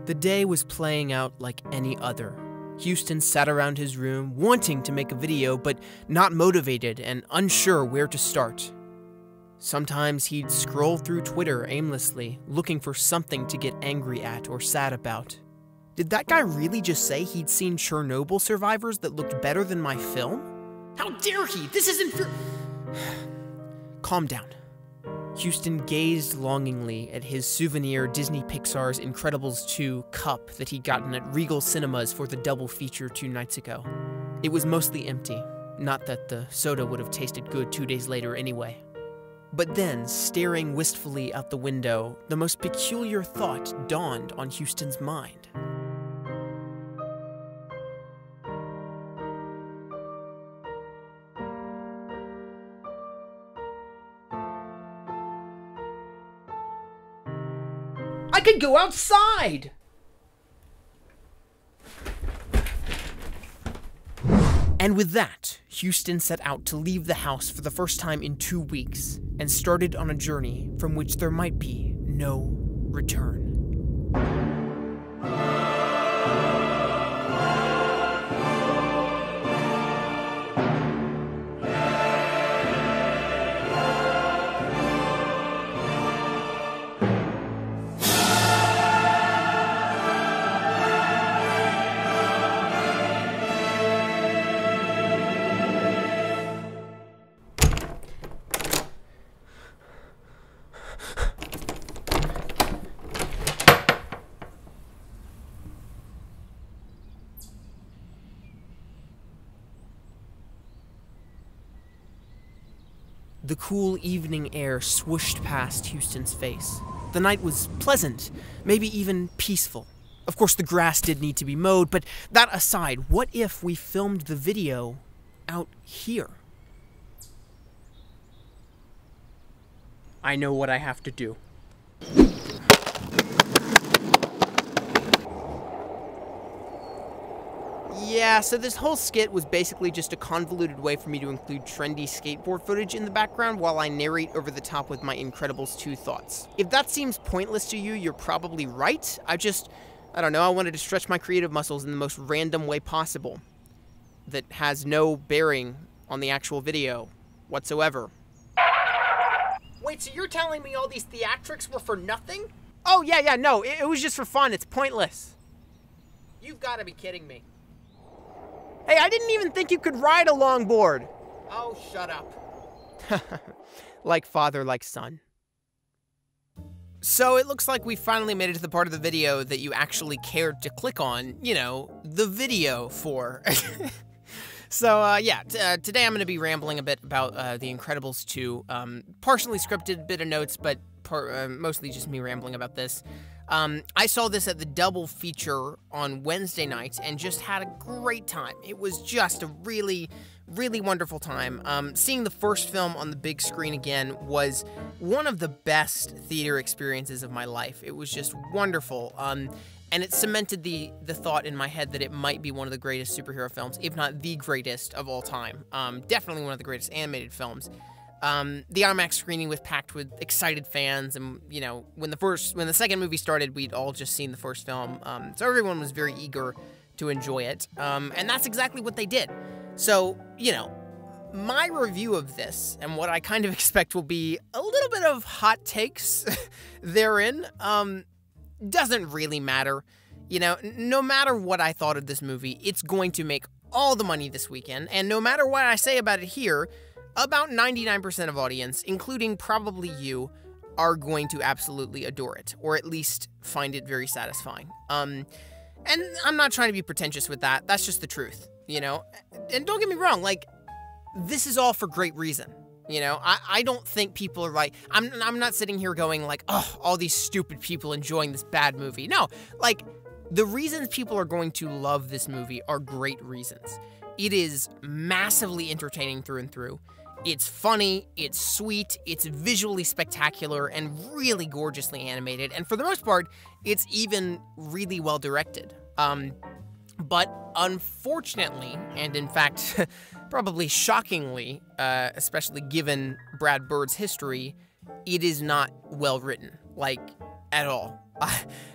The day was playing out like any other. Houston sat around his room, wanting to make a video, but not motivated and unsure where to start. Sometimes he'd scroll through Twitter aimlessly, looking for something to get angry at or sad about. Did that guy really just say he'd seen Chernobyl survivors that looked better than my film? How dare he? This isn't Calm down. Houston gazed longingly at his souvenir Disney Pixar's Incredibles 2 cup that he'd gotten at Regal Cinemas for the double feature 2 nights ago. It was mostly empty, not that the soda would have tasted good 2 days later anyway. But then, staring wistfully out the window, the most peculiar thought dawned on Houston's mind. I could go outside! And with that, Houston set out to leave the house for the first time in 2 weeks, and started on a journey from which there might be no return. The cool evening air swooshed past Houston's face. The night was pleasant, maybe even peaceful. Of course, the grass did need to be mowed, but that aside, what if we filmed the video out here? I know what I have to do. Yeah, so this whole skit was basically just a convoluted way for me to include trendy skateboard footage in the background while I narrate over the top with my Incredibles 2 thoughts. If that seems pointless to you, you're probably right. I don't know, I wanted to stretch my creative muscles in the most random way possible that has no bearing on the actual video whatsoever. Wait, so you're telling me all these theatrics were for nothing? Oh, yeah, no, it was just for fun. It's pointless. You've got to be kidding me. Hey, I didn't even think you could ride a longboard. Oh, shut up. Like father, like son. So it looks like we finally made it to the part of the video that you actually cared to click on, you know, the video for. So, today I'm going to be rambling a bit about The Incredibles 2. Partially scripted, bit of notes, but mostly just me rambling about this. I saw this at the double feature on Wednesday night and just had a great time. It was just a really, really wonderful time. Seeing the first film on the big screen again was one of the best theater experiences of my life. It was just wonderful. And it cemented the thought in my head that it might be one of the greatest superhero films, if not the greatest of all time. Definitely one of the greatest animated films. The IMAX screening was packed with excited fans, and, you know, when the second movie started, we'd all just seen the first film, so everyone was very eager to enjoy it, and that's exactly what they did. So, you know, my review of this, and what I kind of expect will be a little bit of hot takes therein, doesn't really matter. You know, no matter what I thought of this movie, it's going to make all the money this weekend, and no matter what I say about it here, about 99% of audience, including probably you, are going to absolutely adore it, or at least find it very satisfying. And I'm not trying to be pretentious with that, that's just the truth, you know? And don't get me wrong, like, this is all for great reason, you know? I don't think people are like, I'm not sitting here going like, oh, all these stupid people enjoying this bad movie. No, like, the reasons people are going to love this movie are great reasons. It is massively entertaining through and through. It's funny, it's sweet, it's visually spectacular, and really gorgeously animated, and for the most part, it's even really well directed. But unfortunately, and in fact, probably shockingly, especially given Brad Bird's history, it is not well written, like, at all.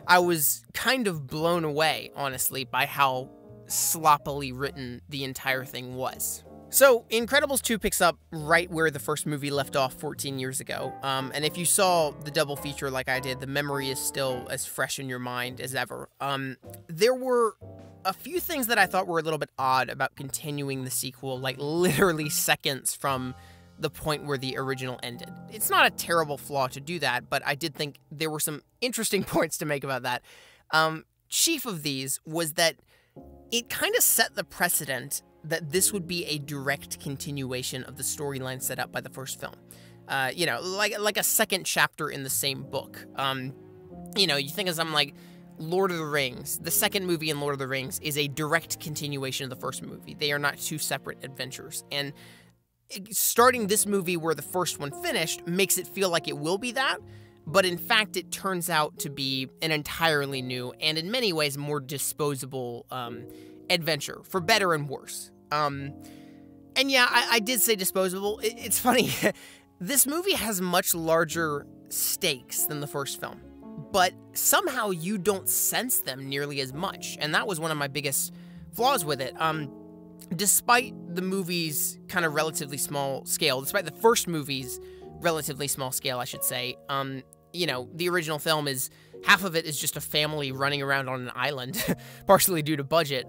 I was kind of blown away, honestly, by how sloppily written the entire thing was. So, Incredibles 2 picks up right where the first movie left off 14 years ago, and if you saw the double feature like I did, the memory is still as fresh in your mind as ever. There were a few things that I thought were a little bit odd about continuing the sequel, like literally seconds from the point where the original ended. It's not a terrible flaw to do that, but I did think there were some interesting points to make about that. Chief of these was that it kind of set the precedent that this would be a direct continuation of the storyline set up by the first film. You know, like a second chapter in the same book. You know, you think of something like Lord of the Rings. The second movie in Lord of the Rings is a direct continuation of the first movie. They are not two separate adventures. And starting this movie where the first one finished makes it feel like it will be that, but in fact it turns out to be an entirely new and in many ways more disposable adventure, for better and worse. And yeah, I did say disposable. It's funny. This movie has much larger stakes than the first film, but somehow you don't sense them nearly as much, and that was one of my biggest flaws with it. Despite the movie's kind of relatively small scale, despite the first movie's relatively small scale, I should say, you know, the original film is, half of it is just a family running around on an island, partially due to budget.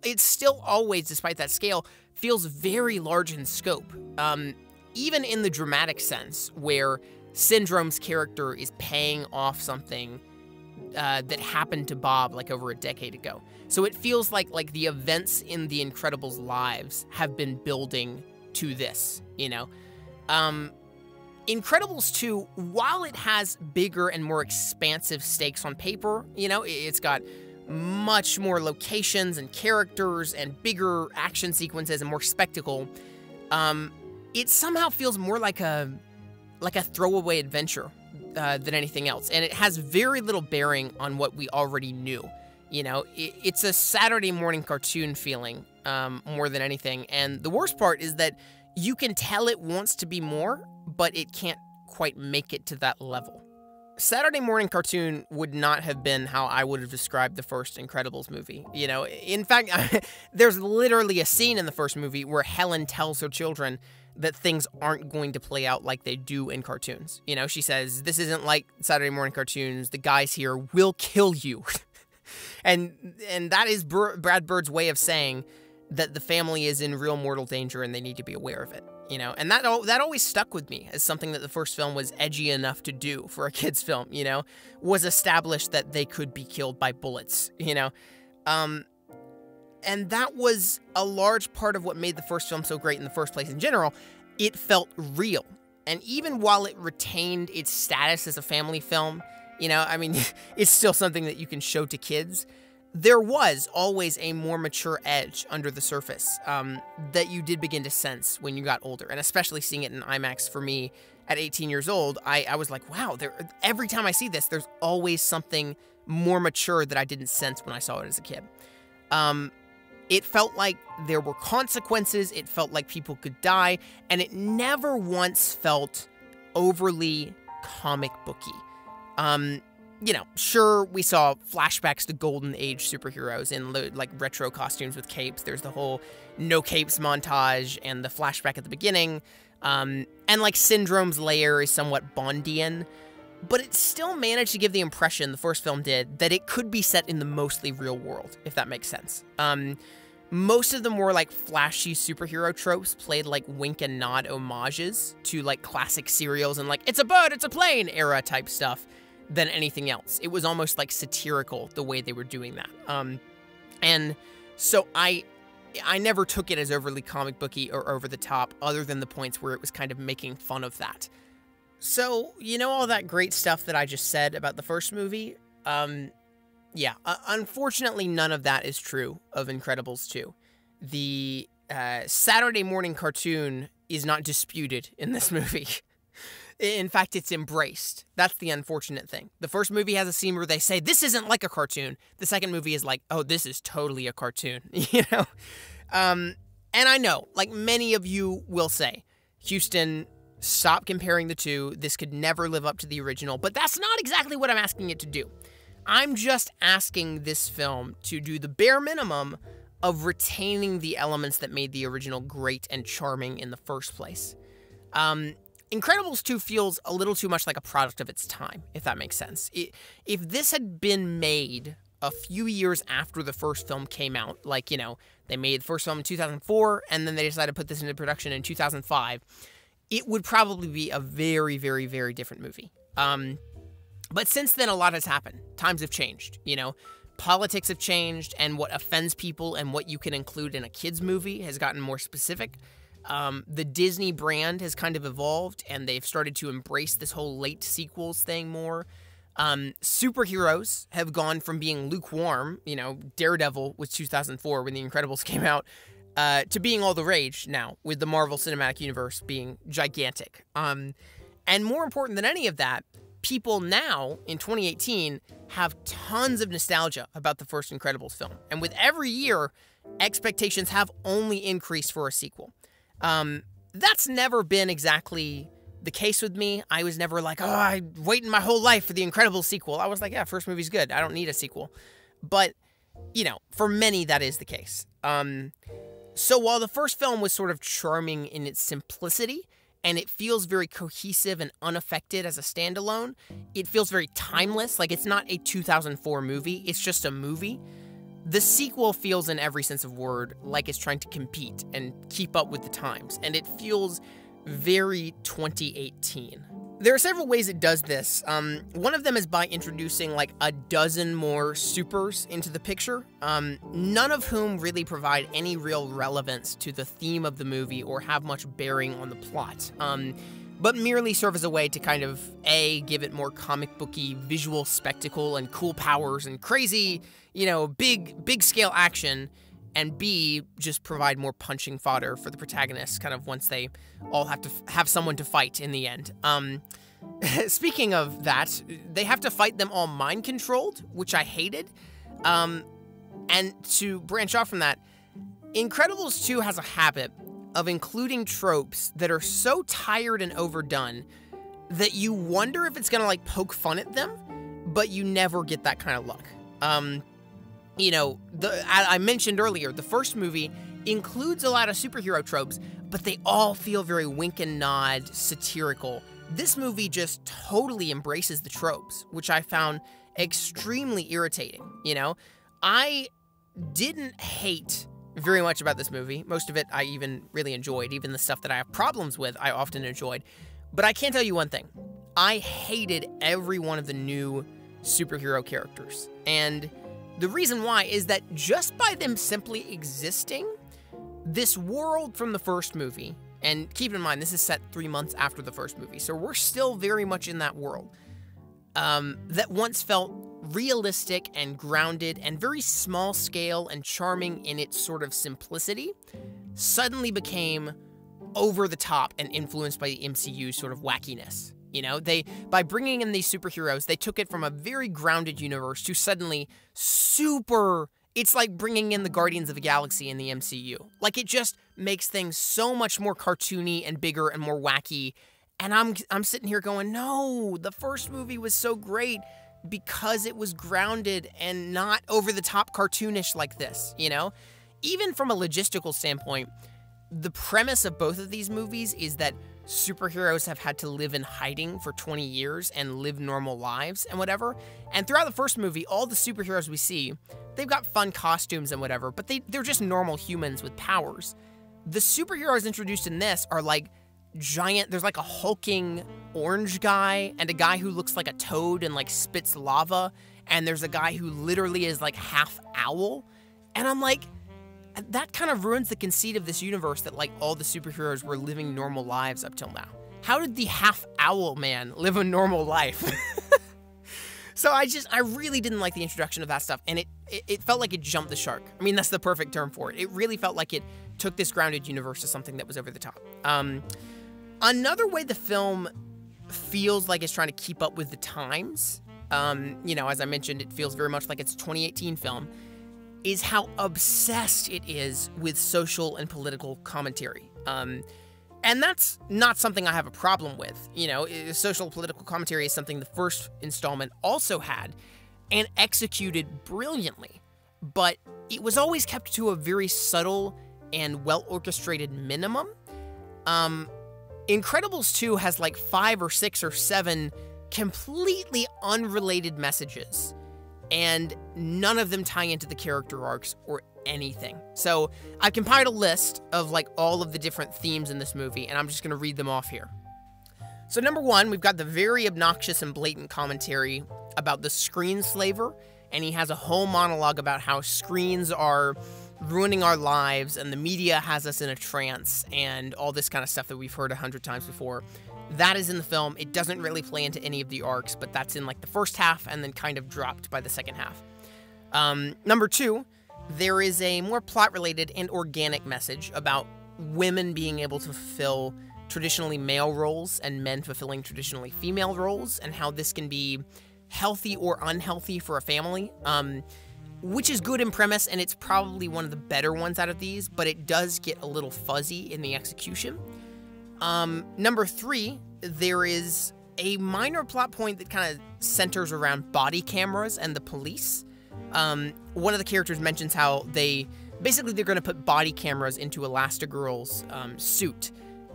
It still always, despite that scale, feels very large in scope. Even in the dramatic sense, where Syndrome's character is paying off something that happened to Bob like over a decade ago. So it feels like the events in the Incredibles' lives have been building to this, you know? Incredibles 2, while it has bigger and more expansive stakes on paper, you know, it's got much more locations and characters and bigger action sequences and more spectacle, it somehow feels more like a throwaway adventure than anything else. And it has very little bearing on what we already knew. You know, it's a Saturday morning cartoon feeling more than anything. And the worst part is that you can tell it wants to be more, but it can't quite make it to that level. Saturday morning cartoon would not have been how I would have described the first Incredibles movie. You know, in fact, there's literally a scene in the first movie where Helen tells her children that things aren't going to play out like they do in cartoons. You know, she says, this isn't like Saturday morning cartoons. The guys here will kill you. and that is Brad Bird's way of saying that the family is in real mortal danger and they need to be aware of it. You know, and that always stuck with me as something that the first film was edgy enough to do for a kid's film, you know, was established that they could be killed by bullets, you know. And that was a large part of what made the first film so great in the first place in general. It felt real. And even while it retained its status as a family film, you know, I mean, it's still something that you can show to kids. There was always a more mature edge under the surface that you did begin to sense when you got older. And especially seeing it in IMAX for me at 18 years old, I was like, wow, every time I see this, there's always something more mature that I didn't sense when I saw it as a kid. It felt like there were consequences, it felt like people could die, and it never once felt overly comic booky. You know, sure, we saw flashbacks to Golden Age superheroes in, like, retro costumes with capes. There's the whole no capes montage and the flashback at the beginning. And, like, Syndrome's lair is somewhat Bondian. But it still managed to give the impression, the first film did, that it could be set in the mostly real world, if that makes sense. Most of the more, like, flashy superhero tropes played, like, wink and nod homages to, like, classic serials and, like, it's a bird, it's a plane era type stuff than anything else. It was almost, like, satirical the way they were doing that. And so I never took it as overly comic booky or over the top, other than the points where it was kind of making fun of that. So, you know all that great stuff that I just said about the first movie? Yeah, unfortunately, none of that is true of Incredibles 2. The Saturday morning cartoon is not disputed in this movie. In fact, it's embraced. That's the unfortunate thing. The first movie has a scene where they say, this isn't like a cartoon. The second movie is like, oh, this is totally a cartoon, you know? And I know, like many of you will say, Houston, stop comparing the two. This could never live up to the original, but that's not exactly what I'm asking it to do. I'm just asking this film to do the bare minimum of retaining the elements that made the original great and charming in the first place. Incredibles 2 feels a little too much like a product of its time, if that makes sense. If this had been made a few years after the first film came out, like, you know, they made the first film in 2004, and then they decided to put this into production in 2005, it would probably be a very, very, very different movie. But since then, a lot has happened. Times have changed, you know. Politics have changed, and what offends people and what you can include in a kid's movie has gotten more specific. The Disney brand has kind of evolved, and they've started to embrace this whole late sequels thing more. Superheroes have gone from being lukewarm, you know, Daredevil was 2004 when The Incredibles came out, to being all the rage now, with the Marvel Cinematic Universe being gigantic. And more important than any of that, people now, in 2018, have tons of nostalgia about the first Incredibles film. And with every year, expectations have only increased for a sequel. That's never been exactly the case with me. I was never like, oh, I'm waiting my whole life for the Incredibles sequel. I was like, yeah, first movie's good. I don't need a sequel. But, you know, for many, that is the case. So while the first film was sort of charming in its simplicity, and it feels very cohesive and unaffected as a standalone, it feels very timeless. Like, it's not a 2004 movie. It's just a movie. The sequel feels, in every sense of word, like it's trying to compete and keep up with the times, and it feels very 2018. There are several ways it does this. One of them is by introducing like a dozen more supers into the picture, none of whom really provide any real relevance to the theme of the movie or have much bearing on the plot, but merely serve as a way to kind of, A, give it more comic booky visual spectacle and cool powers and crazy, you know, big scale action, and B, just provide more punching fodder for the protagonists, kind of once they all have to have someone to fight in the end. Speaking of that, they have to fight them all mind-controlled, which I hated. And to branch off from that, Incredibles 2 has a habit of including tropes that are so tired and overdone that you wonder if it's gonna, like, poke fun at them, but you never get that kind of luck. You know, I mentioned earlier, the first movie includes a lot of superhero tropes, but they all feel very wink and nod, satirical. This movie just totally embraces the tropes, which I found extremely irritating, you know? I didn't hate very much about this movie. Most of it I even really enjoyed. Even the stuff that I have problems with, I often enjoyed. But I can tell you one thing. I hated every one of the new superhero characters. And the reason why is that just by them simply existing, this world from the first movie, and keep in mind, this is set 3 months after the first movie, so we're still very much in that world, that once felt realistic and grounded and very small scale and charming in its sort of simplicity, suddenly became over the top and influenced by the MCU's sort of wackiness. You know, by bringing in these superheroes, they took it from a very grounded universe to suddenly super, it's like bringing in the Guardians of the Galaxy in the MCU. Like, it just makes things so much more cartoony and bigger and more wacky. And I'm sitting here going, no, the first movie was so great because it was grounded and not over the top cartoonish like this, you know? Even from a logistical standpoint, the premise of both of these movies is that superheroes have had to live in hiding for 20 years and live normal lives and whatever. And throughout the first movie, all the superheroes we see, they've got fun costumes and whatever, but they're just normal humans with powers. The superheroes introduced in this are like giant, there's like a hulking orange guy and a guy who looks like a toad and like spits lava, and there's a guy who literally is like half owl. And I'm like, that kind of ruins the conceit of this universe that, like, all the superheroes were living normal lives up till now. How did the half-owl man live a normal life? So I really didn't like the introduction of that stuff, and it felt like it jumped the shark. I mean, that's the perfect term for it. It really felt like it took this grounded universe to something that was over the top. Another way the film feels like it's trying to keep up with the times, you know, as I mentioned, it feels very much like it's a 2018 film, is how obsessed it is with social and political commentary. And that's not something I have a problem with. You know, social political commentary is something the first installment also had and executed brilliantly. But it was always kept to a very subtle and well-orchestrated minimum. Incredibles 2 has like 5 or 6 or 7 completely unrelated messages, and none of them tie into the character arcs or anything. So I compiled a list of like all of the different themes in this movie, and I'm just going to read them off here. So number 1, we've got the very obnoxious and blatant commentary about the screenslaver, and he has a whole monologue about how screens are ruining our lives and the media has us in a trance and all this kind of stuff that we've heard 100 times before. That is in the film. It doesn't really play into any of the arcs, but that's in like the first half and then kind of dropped by the second half. Number 2, there is a more plot-related and organic message about women being able to fulfill traditionally male roles and men fulfilling traditionally female roles, and how this can be healthy or unhealthy for a family, which is good in premise, and it's probably one of the better ones out of these, but it does get a little fuzzy in the execution. Number 3, there is a minor plot point that kind of centers around body cameras and the police. One of the characters mentions how they're going to put body cameras into Elastigirl's suit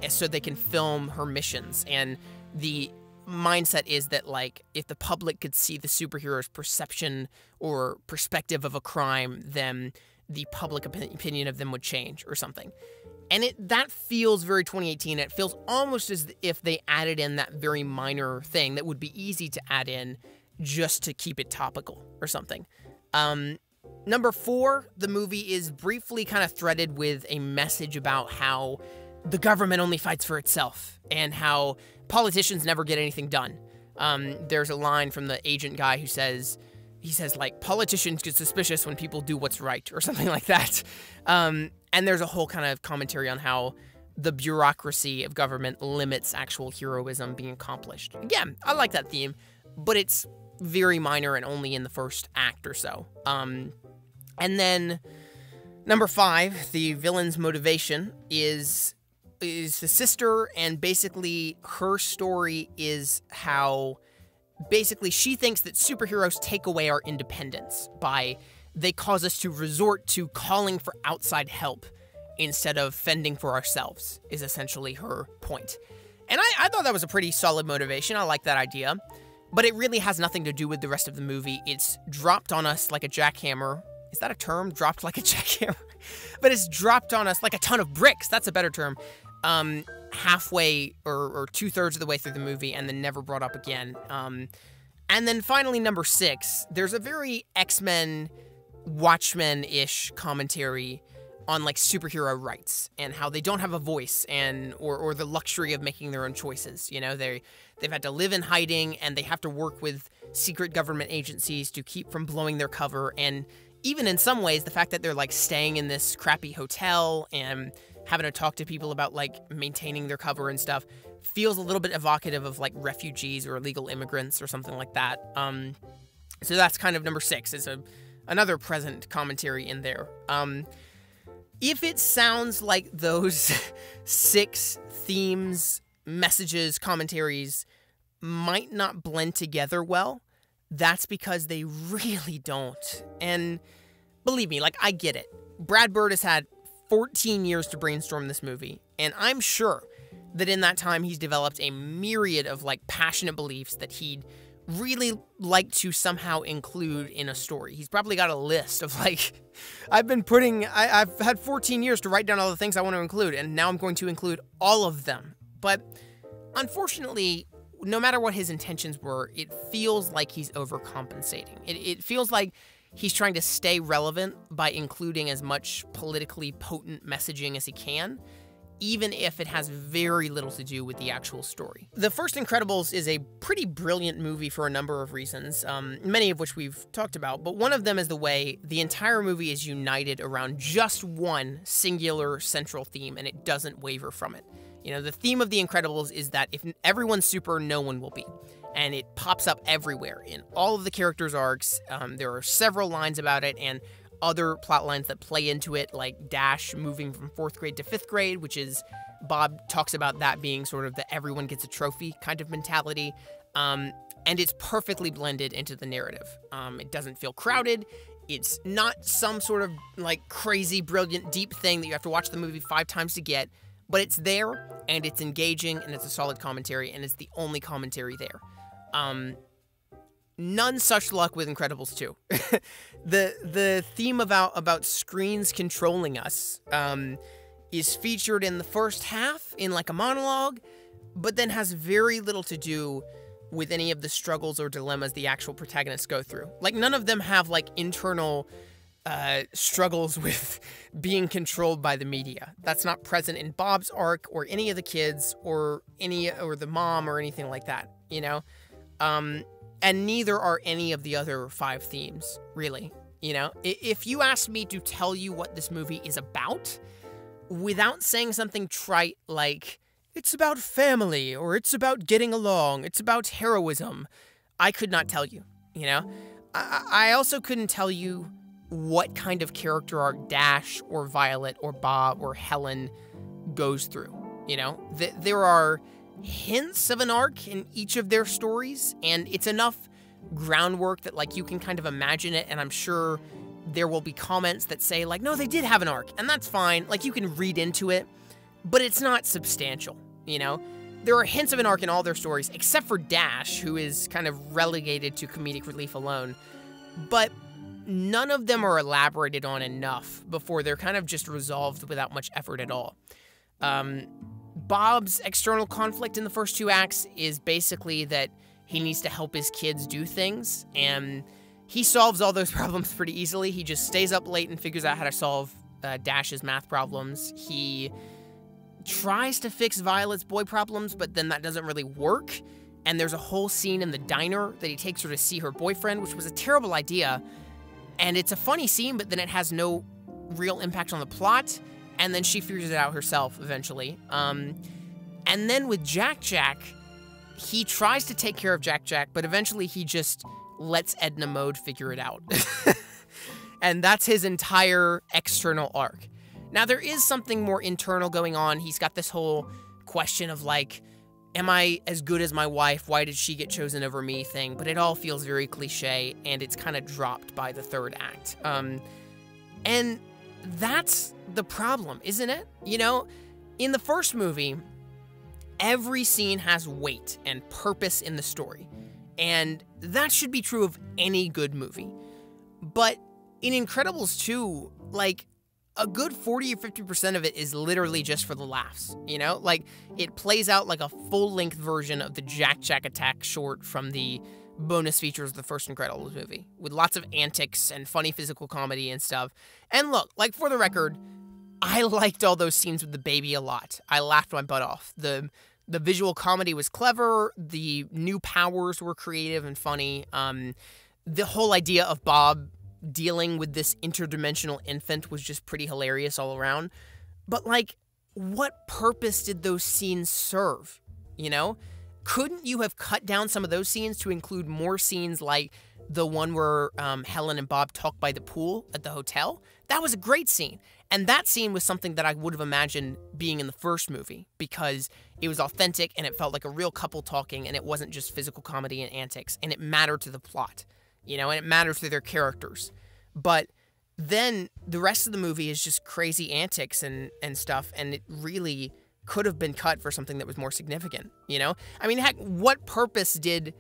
so they can film her missions, and the mindset is that, like, if the public could see the superhero's perception or perspective of a crime, then the public opinion of them would change or something. And that feels very 2018. It feels almost as if they added in that very minor thing that would be easy to add in just to keep it topical or something. Number 4, the movie is briefly kind of threaded with a message about how the government only fights for itself and how politicians never get anything done. There's a line from the agent guy who says, like, politicians get suspicious when people do what's right or something like that. And there's a whole kind of commentary on how the bureaucracy of government limits actual heroism being accomplished. Again, I like that theme, but it's very minor and only in the first act or so. And then number 5, the villain's motivation is the sister, and basically her story is how basically she thinks that superheroes take away our independence they cause us to resort to calling for outside help instead of fending for ourselves, is essentially her point. And I thought that was a pretty solid motivation. I like that idea. But it really has nothing to do with the rest of the movie. It's dropped on us like a jackhammer. Is that a term? Dropped like a jackhammer? But it's dropped on us like a ton of bricks. That's a better term. Halfway or 2/3 of the way through the movie, and then never brought up again. And then finally, number 6, there's a very X-Men, Watchmen-ish commentary on like superhero rights and how they don't have a voice or the luxury of making their own choices. You know, they've had to live in hiding, and they have to work with secret government agencies to keep from blowing their cover. And even in some ways, the fact that they're like staying in this crappy hotel and having to talk to people about like maintaining their cover and stuff feels a little bit evocative of like refugees or illegal immigrants or something like that. So that's kind of number 6. It's another present commentary in there. If it sounds like those 6 themes, messages, commentaries might not blend together well, that's because they really don't. And believe me, like, I get it. Brad Bird has had 14 years to brainstorm this movie, and I'm sure that in that time he's developed a myriad of like passionate beliefs that he'd really like to somehow include in a story. He's probably got a list of like, I've had 14 years to write down all the things I want to include, and now I'm going to include all of them. But unfortunately, no matter what his intentions were, it feels like he's overcompensating. It feels like he's trying to stay relevant by including as much politically potent messaging as he can, even if it has very little to do with the actual story. The first Incredibles is a pretty brilliant movie for a number of reasons, many of which we've talked about, but one of them is the way the entire movie is united around just one singular central theme, and it doesn't waver from it. You know, the theme of The Incredibles is that if everyone's super, no one will be. And it pops up everywhere in all of the characters' arcs. There are several lines about it, and other plot lines that play into it, like Dash moving from 4th grade to 5th grade, which is, Bob talks about that being sort of the everyone gets a trophy kind of mentality. And it's perfectly blended into the narrative. It doesn't feel crowded. It's not some sort of like crazy, brilliant, deep thing that you have to watch the movie 5 times to get, but it's there, and it's engaging, and it's a solid commentary, and it's the only commentary there. None such luck with Incredibles 2. The theme about screens controlling us is featured in the first half in like a monologue, but then has very little to do with any of the struggles or dilemmas the actual protagonists go through. Like, none of them have like internal struggles with being controlled by the media. That's not present in Bob's arc or any of the kids or the mom or anything like that, you know? And neither are any of the other 5 themes, really, you know? If you asked me to tell you what this movie is about, without saying something trite like, it's about family, or it's about getting along, it's about heroism, I could not tell you, you know? I also couldn't tell you what kind of character arc Dash or Violet or Bob or Helen goes through, you know? There are hints of an arc in each of their stories, and it's enough groundwork that like you can kind of imagine it, and I'm sure there will be comments that say like, no, they did have an arc, and that's fine. Like, you can read into it, but it's not substantial, you know? There are hints of an arc in all their stories, except for Dash, who is kind of relegated to comedic relief alone, but none of them are elaborated on enough before they're kind of just resolved without much effort at all. Bob's external conflict in the first 2 acts is basically that he needs to help his kids do things, and he solves all those problems pretty easily. He just stays up late and figures out how to solve Dash's math problems. He tries to fix Violet's boy problems, but then that doesn't really work, and there's a whole scene in the diner that he takes her to see her boyfriend, which was a terrible idea, and it's a funny scene, but then it has no real impact on the plot, and then she figures it out herself eventually. And then with Jack-Jack, he tries to take care of Jack-Jack, but eventually he just lets Edna Mode figure it out. And that's his entire external arc. Now, there is something more internal going on. He's got this whole question of like, am I as good as my wife? Why did she get chosen over me thing? But it all feels very cliche, and it's kind of dropped by the 3rd act. And that's the problem, isn't it? You know, in the first movie, every scene has weight and purpose in the story, and that should be true of any good movie. But in Incredibles 2, like, a good 40 or 50% of it is literally just for the laughs, you know? Like, it plays out like a full-length version of the Jack-Jack attack short from the bonus features of the first Incredibles movie, with lots of antics and funny physical comedy and stuff. And look, like, for the record, I liked all those scenes with the baby a lot. I laughed my butt off. The visual comedy was clever, the new powers were creative and funny, the whole idea of Bob dealing with this interdimensional infant was just pretty hilarious all around. But, like, what purpose did those scenes serve, you know? Couldn't you have cut down some of those scenes to include more scenes like the one where Helen and Bob talk by the pool at the hotel? That was a great scene. And that scene was something that I would have imagined being in the first movie, because it was authentic and it felt like a real couple talking, and it wasn't just physical comedy and antics, and it mattered to the plot, you know, and it mattered to their characters. But then the rest of the movie is just crazy antics and stuff, and it really could have been cut for something that was more significant, you know? I mean, heck, what purpose did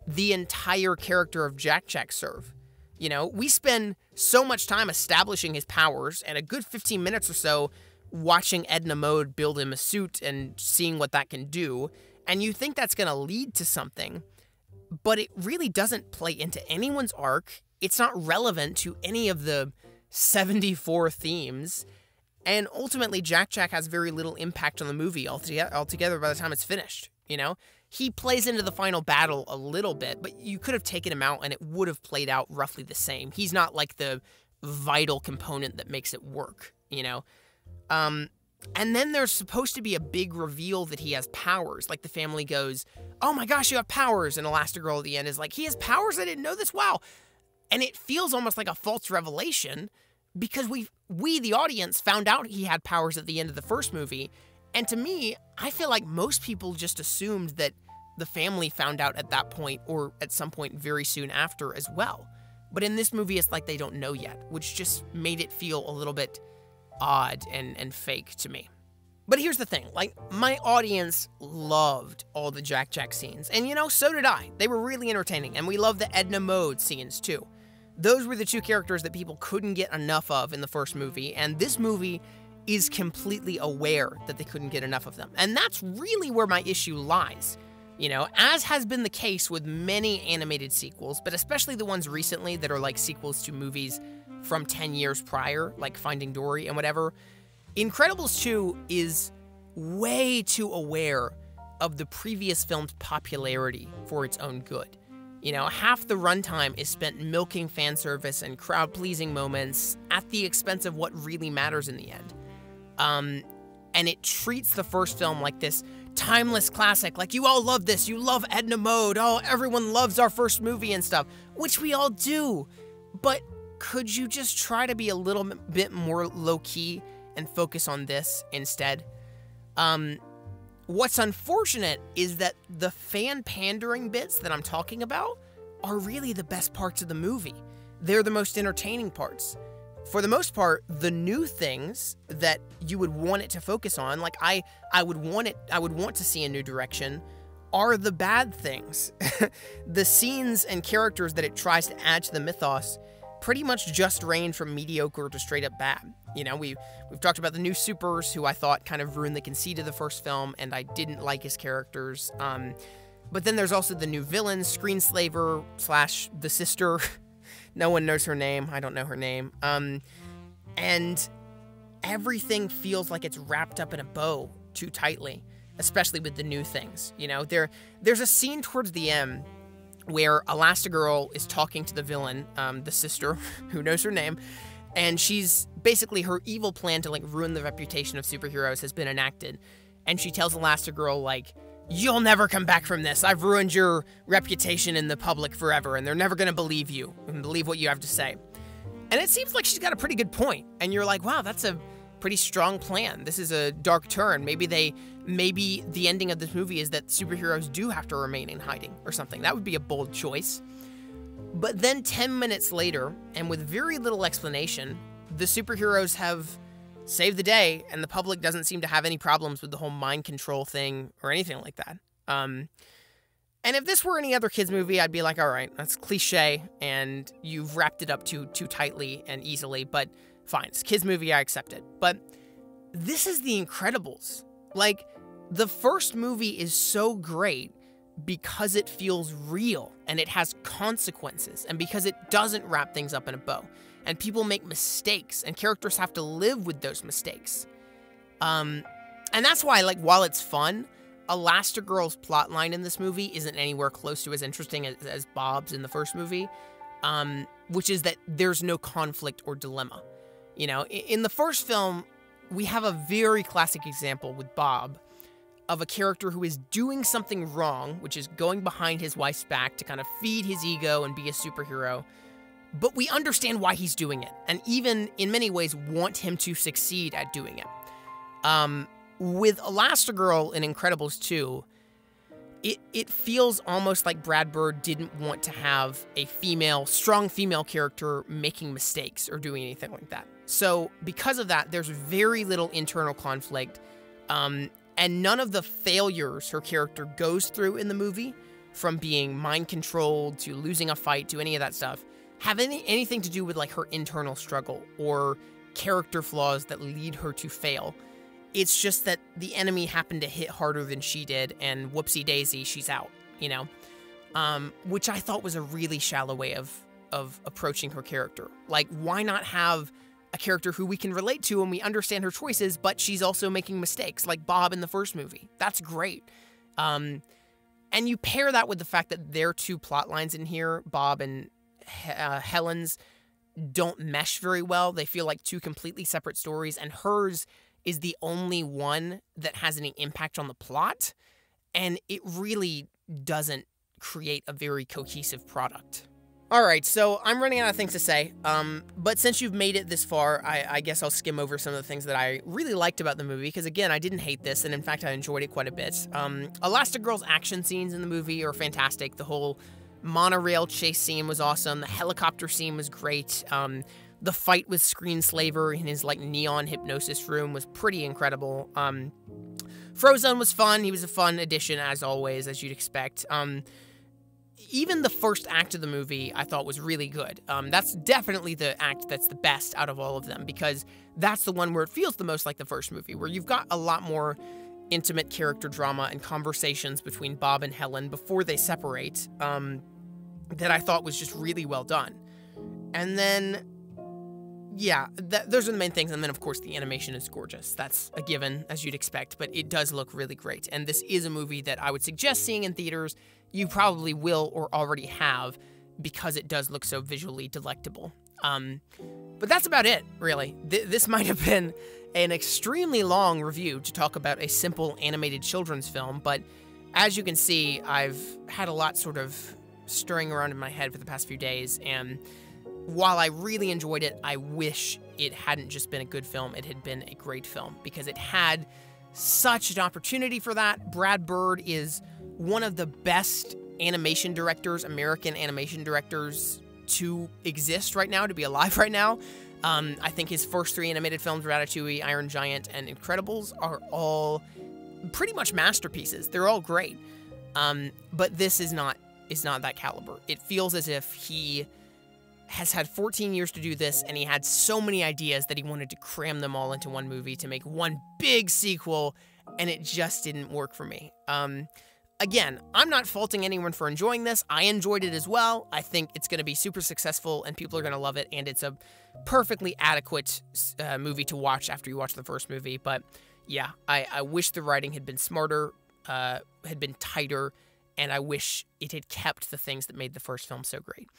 the entire character of Jack-Jack serve? You know, we spend so much time establishing his powers, and a good 15 minutes or so watching Edna Mode build him a suit and seeing what that can do, and you think that's going to lead to something, but it really doesn't play into anyone's arc. It's not relevant to any of the 74 themes, and ultimately Jack-Jack has very little impact on the movie altogether by the time it's finished, you know? He plays into the final battle a little bit, but you could have taken him out and it would have played out roughly the same. He's not like the vital component that makes it work, you know? And then there's supposed to be a big reveal that he has powers. Like, the family goes, oh my gosh, you have powers. And Elastigirl at the end is like, he has powers? I didn't know this. Wow. And it feels almost like a false revelation, because we, the audience, found out he had powers at the end of the first movie. And to me, I feel like most people just assumed that the family found out at that point or at some point very soon after as well. But in this movie, it's like they don't know yet, which just made it feel a little bit odd and fake to me. But here's the thing, like, my audience loved all the Jack scenes, and you know, so did I. They were really entertaining, and we loved the Edna Mode scenes too. Those were the two characters that people couldn't get enough of in the first movie, and this movie is completely aware that they couldn't get enough of them. And that's really where my issue lies. You know, as has been the case with many animated sequels, but especially the ones recently that are like sequels to movies from 10 years prior, like Finding Dory and whatever, Incredibles 2 is way too aware of the previous film's popularity for its own good. You know, half the runtime is spent milking fan service and crowd-pleasing moments at the expense of what really matters in the end. And it treats the first film like this timeless classic, like, you all love this, you love Edna Mode, oh, everyone loves our first movie and stuff, which we all do. But could you just try to be a little bit more low-key and focus on this instead? What's unfortunate is that the fan-pandering bits that I'm talking about are really the best parts of the movie. They're the most entertaining parts. For the most part, the new things that you would want it to focus on, like I would want to see a new direction, are the bad things. The scenes and characters that it tries to add to the mythos pretty much just range from mediocre to straight up bad. You know, we've talked about the new supers, who I thought kind of ruined the conceit of the first film, and I didn't like his characters. But then there's also the new villain, Screenslaver / the sister. No one knows her name. I don't know her name. And everything feels like it's wrapped up in a bow too tightly, especially with the new things. You know, there's a scene towards the end where Elastigirl is talking to the villain, the sister, who knows her name, and she's basically, her evil plan to like ruin the reputation of superheroes has been enacted. And she tells Elastigirl, like, you'll never come back from this. I've ruined your reputation in the public forever, and they're never going to believe you and believe what you have to say. And it seems like she's got a pretty good point. And you're like, wow, that's a pretty strong plan. This is a dark turn. Maybe the ending of this movie is that superheroes do have to remain in hiding or something. That would be a bold choice. But then 10 minutes later, and with very little explanation, the superheroes have saved the day, and the public doesn't seem to have any problems with the whole mind control thing or anything like that. And if this were any other kids movie, I'd be like, all right, that's cliche, and you've wrapped it up too tightly and easily, but fine, it's a kids movie, I accept it. But this is The Incredibles. Like, the first movie is so great because it feels real, and it has consequences, and because it doesn't wrap things up in a bow. And people make mistakes, and characters have to live with those mistakes. And that's why, like, while it's fun, Elastigirl's plotline in this movie isn't anywhere close to as interesting as Bob's in the first movie, which is that there's no conflict or dilemma. You know, in the first film, we have a very classic example with Bob of a character who is doing something wrong, which is going behind his wife's back to kind of feed his ego and be a superhero. But we understand why he's doing it, and even in many ways want him to succeed at doing it. With Elastigirl in Incredibles 2, it feels almost like Brad Bird didn't want to have a strong female character making mistakes or doing anything like that. So because of that, there's very little internal conflict, and none of the failures her character goes through in the movie, from being mind-controlled to losing a fight to any of that stuff, have anything to do with like her internal struggle or character flaws that lead her to fail. It's just that the enemy happened to hit harder than she did, and whoopsie daisy, she's out, you know? Which I thought was a really shallow way of approaching her character. Like, why not have a character who we can relate to and we understand her choices, but she's also making mistakes, like Bob in the first movie? That's great. And you pair that with the fact that their two plot lines in here, Bob and Helen's, don't mesh very well. They feel like two completely separate stories, and hers is the only one that has any impact on the plot, and it really doesn't create a very cohesive product. Alright, so I'm running out of things to say, but since you've made it this far, I guess I'll skim over some of the things that I really liked about the movie, because again, I didn't hate this, and in fact, I enjoyed it quite a bit. Elastigirl's action scenes in the movie are fantastic. The whole monorail chase scene was awesome. The helicopter scene was great. The fight with Screenslaver in his, like, neon hypnosis room was pretty incredible. Frozone was fun. He was a fun addition, as always, as you'd expect. Even the first act of the movie, I thought was really good. That's definitely the act that's the best out of all of them, because that's the one where it feels the most like the first movie, where you've got a lot more intimate character drama and conversations between Bob and Helen before they separate, that I thought was just really well done. And then, yeah, those are the main things. And then, of course, the animation is gorgeous. That's a given, as you'd expect, but it does look really great. And this is a movie that I would suggest seeing in theaters. You probably will or already have, because it does look so visually delectable. But that's about it, really. This might have been an extremely long review to talk about a simple animated children's film, but as you can see, I've had a lot sort of stirring around in my head for the past few days, and while I really enjoyed it, I wish it hadn't just been a good film, it had been a great film, because it had such an opportunity for that. Brad Bird is one of the best animation directors, American animation directors, to exist right now, to be alive right now. I think his first 3 animated films, Ratatouille, Iron Giant, and Incredibles, are all pretty much masterpieces. They're all great. But this is not that caliber. It feels as if he has had 14 years to do this, and he had so many ideas that he wanted to cram them all into one movie to make one big sequel, and it just didn't work for me. Again, I'm not faulting anyone for enjoying this. I enjoyed it as well. I think it's going to be super successful, and people are going to love it, and it's a perfectly adequate movie to watch after you watch the first movie. But yeah, I wish the writing had been smarter, had been tighter, and I wish it had kept the things that made the first film so great.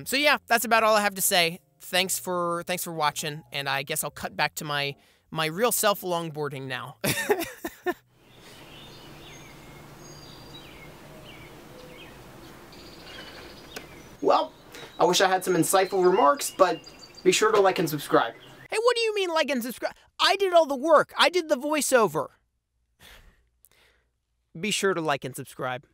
So yeah, that's about all I have to say. Thanks for watching, and I guess I'll cut back to my real self longboarding now. Well, I wish I had some insightful remarks, but be sure to like and subscribe. Hey, what do you mean like and subscribe? I did all the work. I did the voiceover. Be sure to like and subscribe.